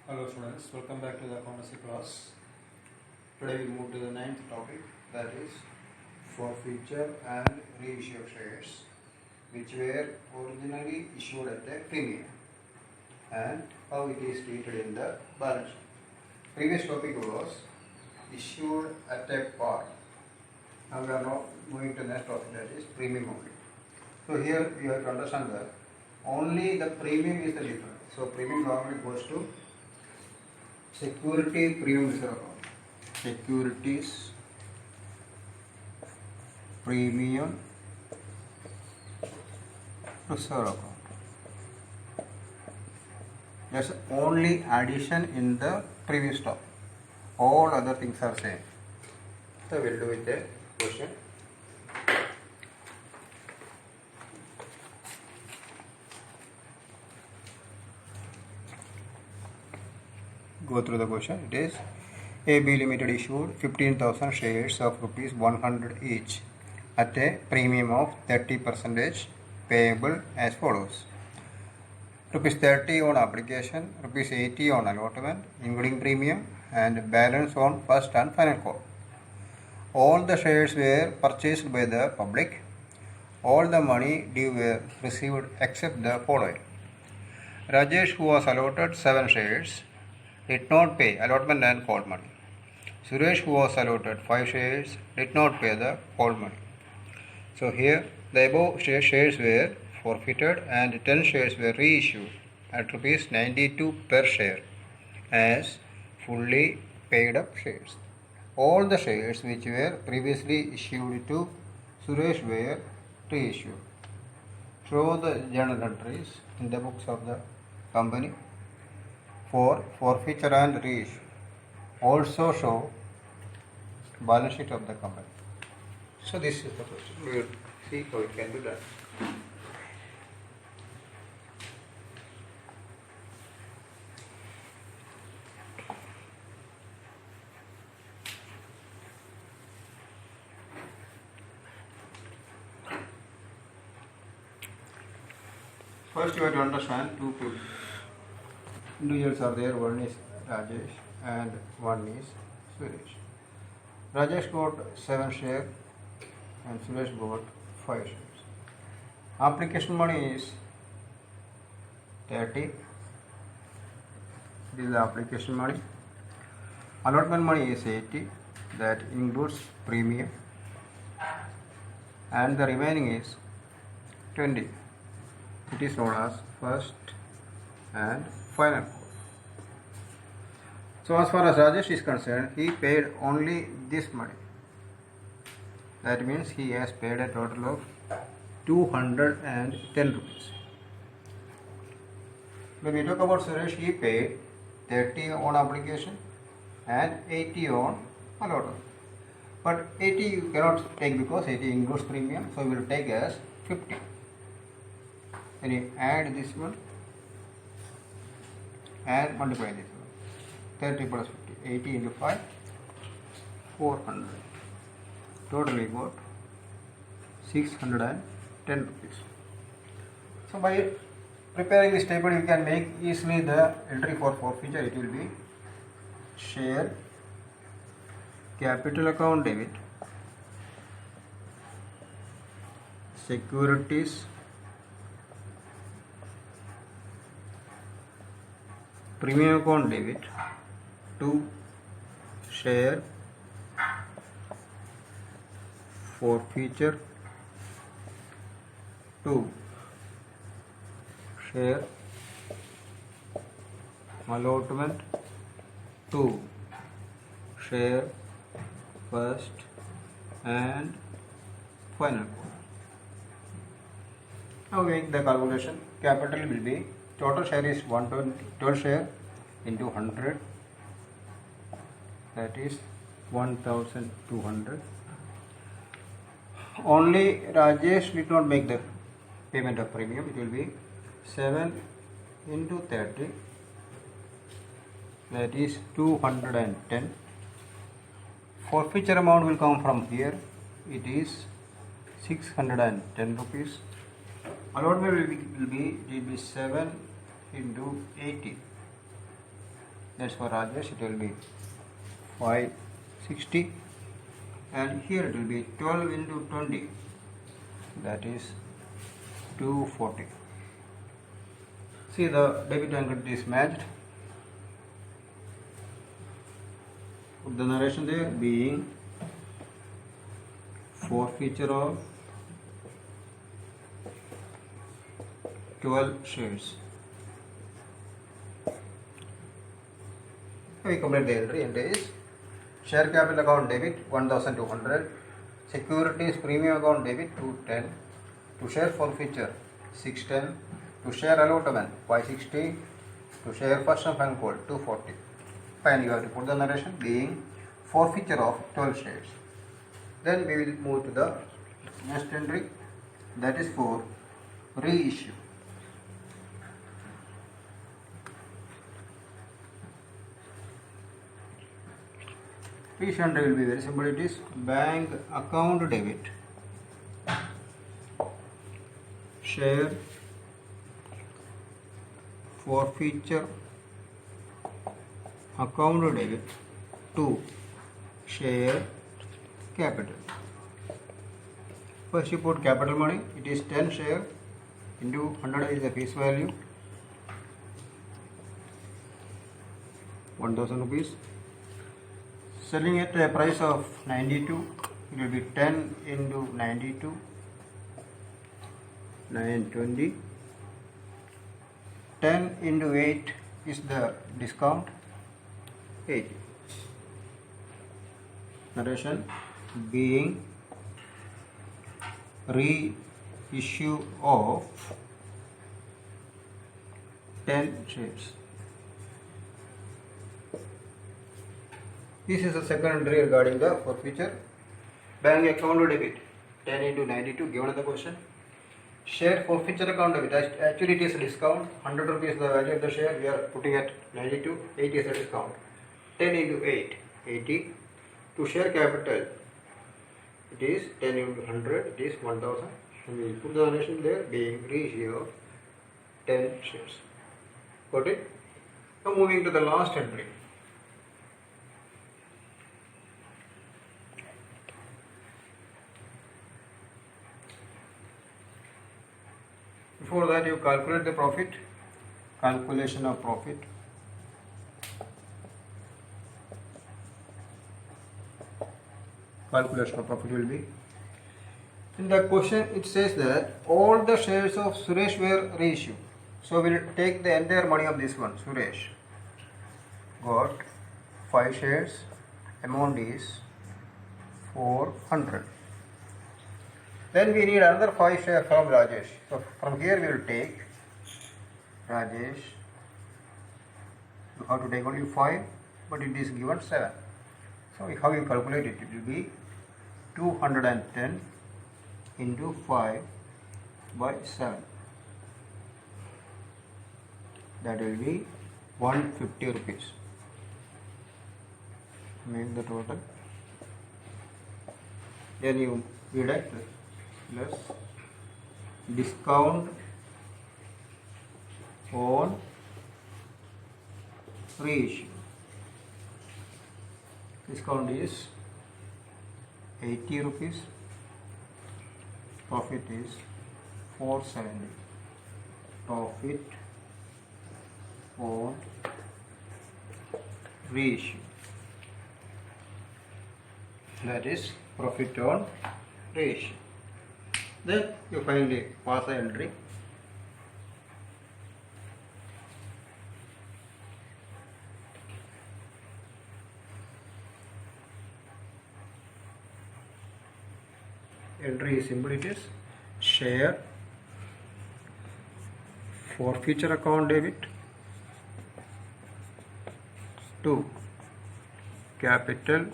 Hello students, welcome back to the accountancy class. Today we move to the ninth topic, that is forfeiture and reissue of shares which were originally issued at a premium and how it is treated in the balance sheet. Previous topic was issued at a par. Now we are now moving to the next topic, that is premium only. So here you have to understand that only the premium is the difference. So premium normally goes to security premium reserve account. Securities premium reserve account. There's only addition in the previous topic. All other things are same. So we'll do it the question. Go through the question. It is AB Limited issued 15,000 shares of rupees 100 each at a premium of 30% payable as follows. Rupees 30 on application, rupees 80 on allotment including premium and balance on first and final call. All the shares were purchased by the public. All the money due were received except the following. Rajesh, who was allotted 7 shares, did not pay allotment and call money. Suresh, who was allotted 5 shares, did not pay the call money. So here the above shares were forfeited and 10 shares were reissued at rupees 92 per share as fully paid up shares. All the shares which were previously issued to Suresh were reissued. Show the journal entries in the books of the company for forfeiture and reissue. Also show balance sheet of the company. So this is the question. We will see how it can be done. First you have to understand two people. Individuals are there, one is Rajesh and one is Suresh. Rajesh got 7 shares and Suresh got 5 shares. Application money is 30. This is the application money. Allotment money is 80. That includes premium. And the remaining is 20. It is known as first and final. So as far as Rajesh is concerned, he paid only this money. That means he has paid a total of 210 rupees. When we talk about Suresh, he paid 30 on application and 80 on allotment. But 80 you cannot take because 80 includes premium, so we will take as 50. Then you add this one and multiply this one. 30 plus 50, 80 into 5, 400. Totally got 610 rupees. So by preparing this table, you can make easily the entry for forfeiture. It will be share capital account debit, securities premium account debit to share forfeiture to share allotment to share first and final. Now make the calculation. Capital will be total share is 12 share into 100, that is 1200. Only Rajesh did not make the payment of premium. It will be 7 into 30, that is 210. Forfeiture amount will come from here. It is 610 rupees. Allotment will be 7 into 80. That's for Rajesh, it will be 560, and here it will be 12 into 20, that is 240. See, the debit and credit is matched. Put the narration there, being forfeiture of 12 shares. We complete the entry. Entry is share capital account debit 1200, securities premium account debit 210, to share forfeiture 610, to share allotment 560, to share first and final call 240. Finally, you have to put the narration being forfeiture of 12 shares. Then we will move to the next entry, that is for reissue. Reissue entry will be very simple. It is bank account debit, share forfeiture account debit to share capital. First you put capital money, it is 10 share into 100 is the face value, 1000 rupees. Selling at a price of 92, it will be 10 into 92, 920. 10 into 8 is the discount, 80. Narration being reissue of 10 shares. This is the second entry regarding the forfeiture. Bank account debit 10 into 92 given the question. Share forfeiture account debit, actually it is a discount, 100 rupees the value of the share, we are putting at 92, 80 is the discount. 10 into 8, 80. To share capital, it is 10 into 100, it is 1000. And we will put the narration there being reissue of 10 shares. Got it? Now moving to the last entry. Before that, you calculate the profit, calculation of profit. Calculation of profit will be, in the question it says that all the shares of Suresh were reissued. So we will take the entire money of this one. Suresh got 5 shares, amount is 400. Then we need another 5 shares from Rajesh. So from here we will take Rajesh. You have to take only 5, but it is given 7. So how you calculate it? It will be 210 into 5 by 7. That will be 150 rupees. Make the total. Then you deduct plus discount on reissue. Discount is 80 rupees. Profit is 470. Profit on reissue. That is profit on reissue. Then you finally pass the entry. Entry is simple, it is share forfeiture account debit to capital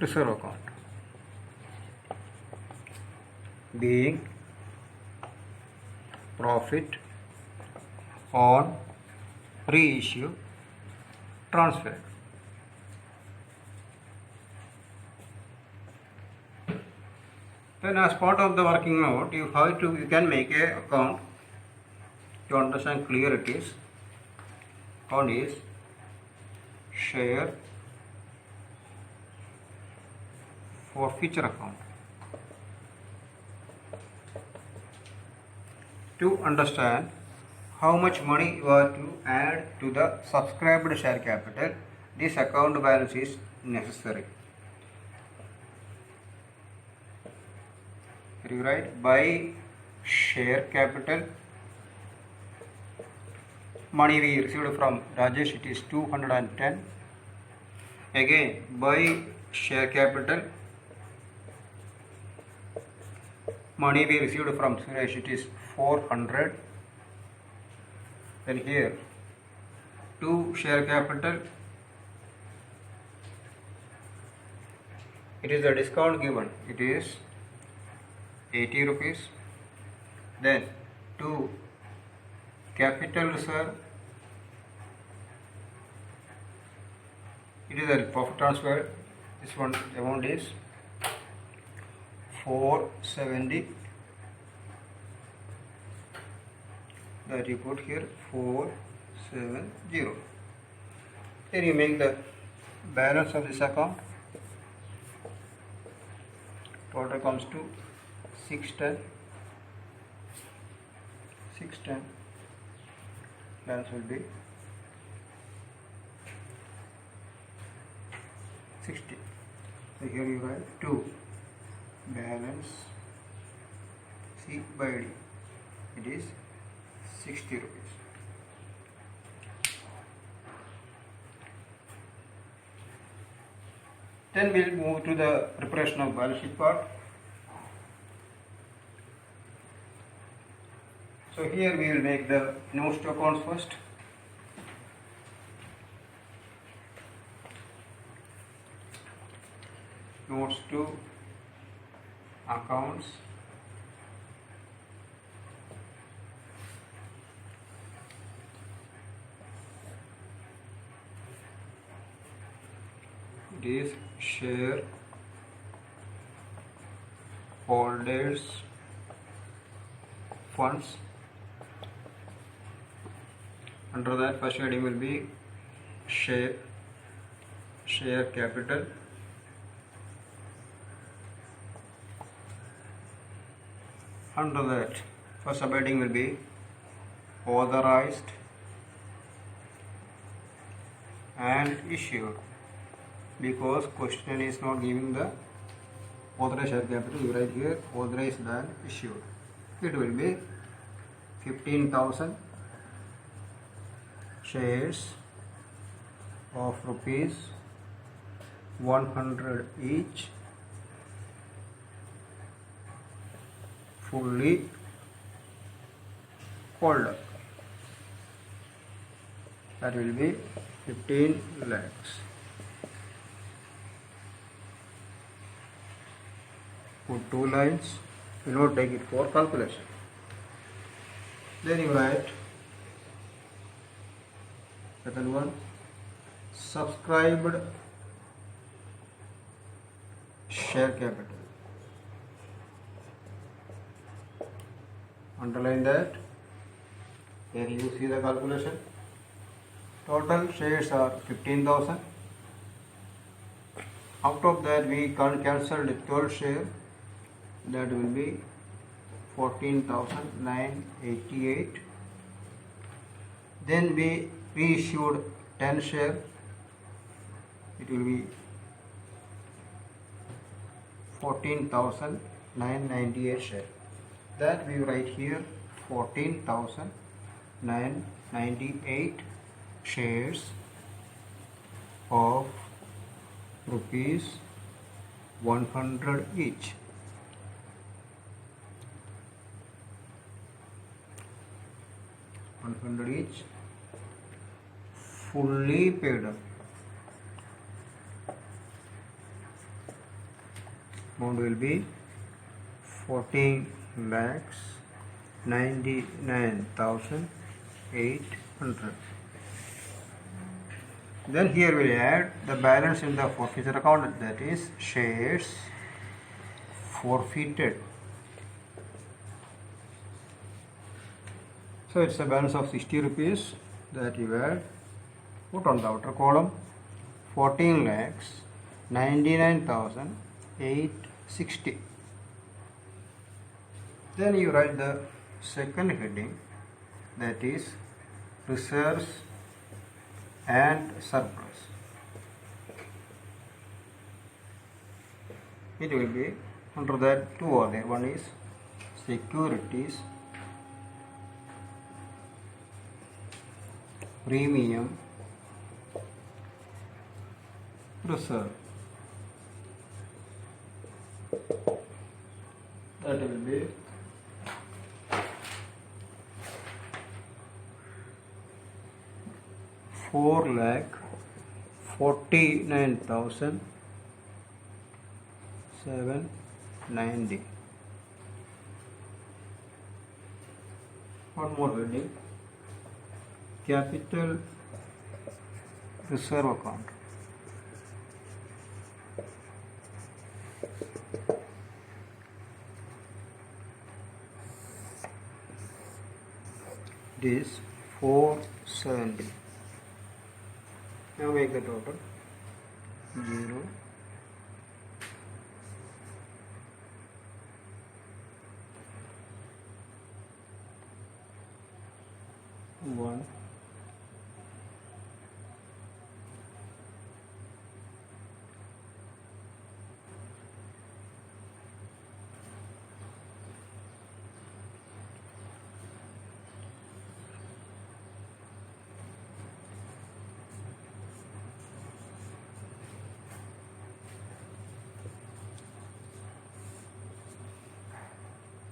reserve account, being profit on reissue transfer. Then as part of the working note, you can make a account to understand clear it is. account is share forfeiture account. To understand how much money you are to add to the subscribed share capital, this account balance is necessary. You write by share capital, money we received from Rajesh, it is 210. Again by share capital, money we received from Suresh, it is 400. Then here to share capital, it is the discount given, it is 80 rupees. Then to capital reserve, it is a profit transfer. This one amount is 470. That you put here 470. Then you make the balance of this account. Total comes to 610. 610. Balance will be 60. So here you write 2 balance C by D. It is 60 rupees. Then we'll move to the preparation of balance sheet part. So here we will make the notes to accounts first. Notes to accounts. It is share holders funds. Under that, first heading will be share capital. Under that, first subheading will be authorized and issued, because question is not giving the authorized share capital. You write here authorized and issued. It will be 15,000 shares of rupees 100 each, fully holder. That will be 15 lakhs. Put 2 lines. You know, take it for calculation. Then you write second one, subscribed share capital. Underline that. Here you see the calculation. Total shares are 15,000. Out of that we can cancel the 12 share. That will be 14,988. Then we reissued 10 share. It will be 14,998 share. That we write here 14,998 shares of rupees 100 each. Each, fully paid up. Amount will be 14,99,800. Then here we add the balance in the forfeiture account, that is shares forfeited. So it's a balance of 60 rupees that you add put on the outer column 14 lakhs 99,860. Then you write the second heading, that is reserves and surplus. It will be under that two are there. One is securities, premium, reserve. That will be $4,49,790. One more heading, capital reserve account. It is 470. Now make the total 0, 1,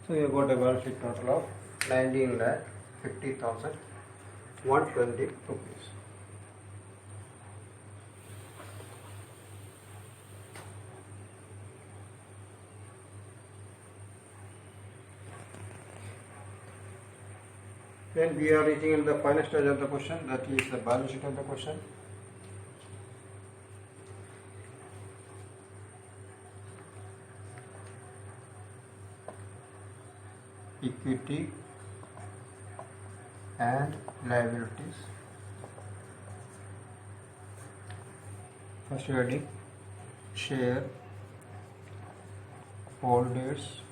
So you got a balance sheet total of 19,50,120 rupees. Then we are reaching in the final stage of the question, that is the balance sheet of the question. Equity and liabilities. First heading, share holders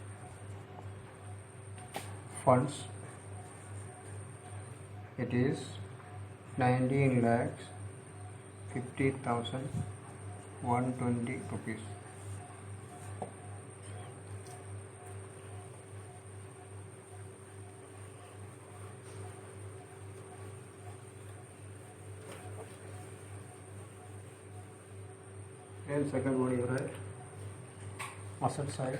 funds. It is 19,50,120 rupees. And second one you write asset side.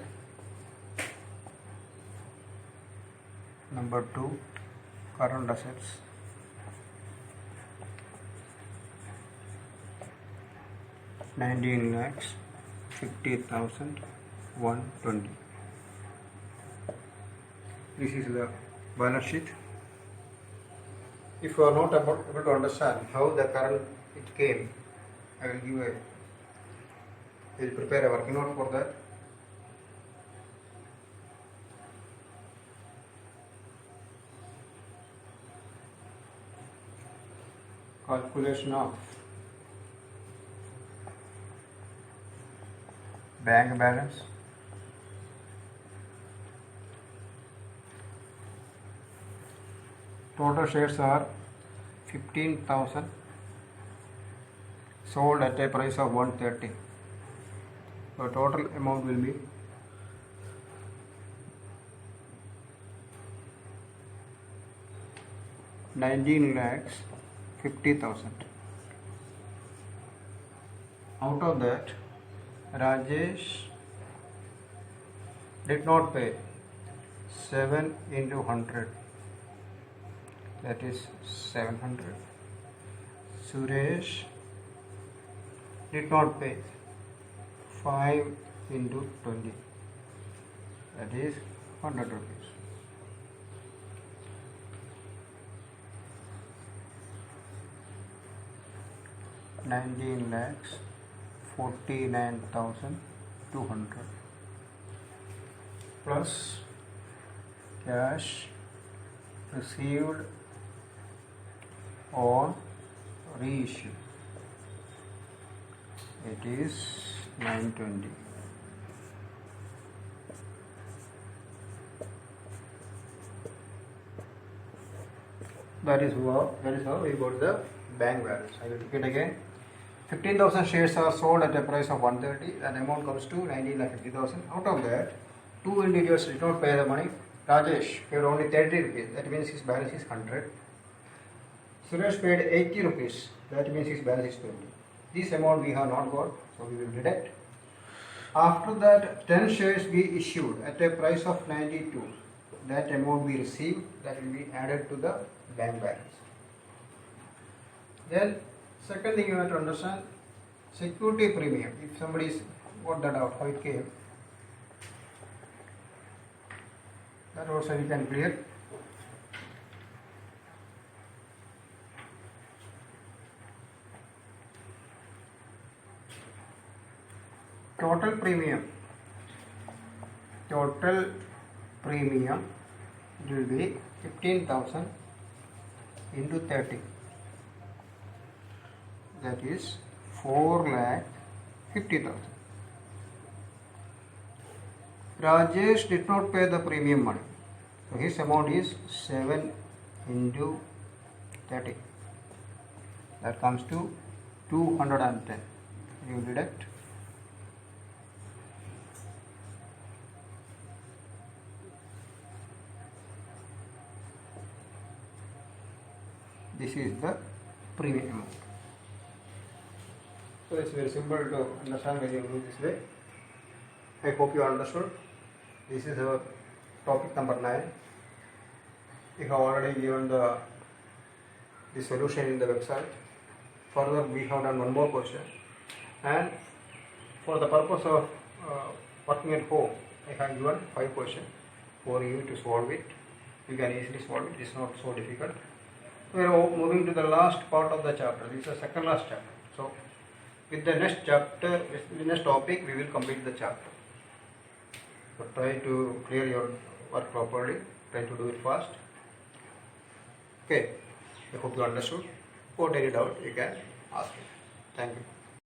Number 2, current assets. $19,50,120. This is the balance sheet. If you are not able to understand how the current it came, I will give a will prepare a working note for that. Calculation of bank balance, total shares are 15,000, sold at a price of 130. The total amount will be 19,50,000. Out of that, Rajesh did not pay 7 into 100, that is 700. Suresh did not pay 5 into 20, that is 100 rupees. $19,49,200 plus cash received on reissue. It is 920. That is how we got the bank balance. I will repeat again. 15,000 shares are sold at a price of 130. That amount comes to 19,50,000. Out of that, two individuals did not pay the money. Rajesh paid only 30 rupees. That means his balance is 100. Suresh paid 80 rupees. That means his balance is 20. This amount we have not got, so we will deduct. After that, 10 shares be issued at a price of 92. That amount we receive, that will be added to the bank balance. Then, second thing you have to understand, security premium. If somebody is got that out, how it came, that also we can clear. Total premium it will be 15,000 into 30. That is 4,50,000. Rajesh did not pay the premium money, so his amount is 7 into 30. That comes to 210. You deduct. This is the premium amount. So it's very simple to understand when you do this way. I hope you understood. This is our topic number 9. We have already given the solution in the website. Further, we have done one more question. And for the purpose of working at home, I have given 5 questions for you to solve it. You can easily solve it. It is not so difficult. We are moving to the last part of the chapter. This is the second last chapter. So, with the next chapter, with the next topic, we will complete the chapter. So, try to clear your work properly. Try to do it fast. Okay. I hope you understood. For any doubt, you can ask me. Thank you.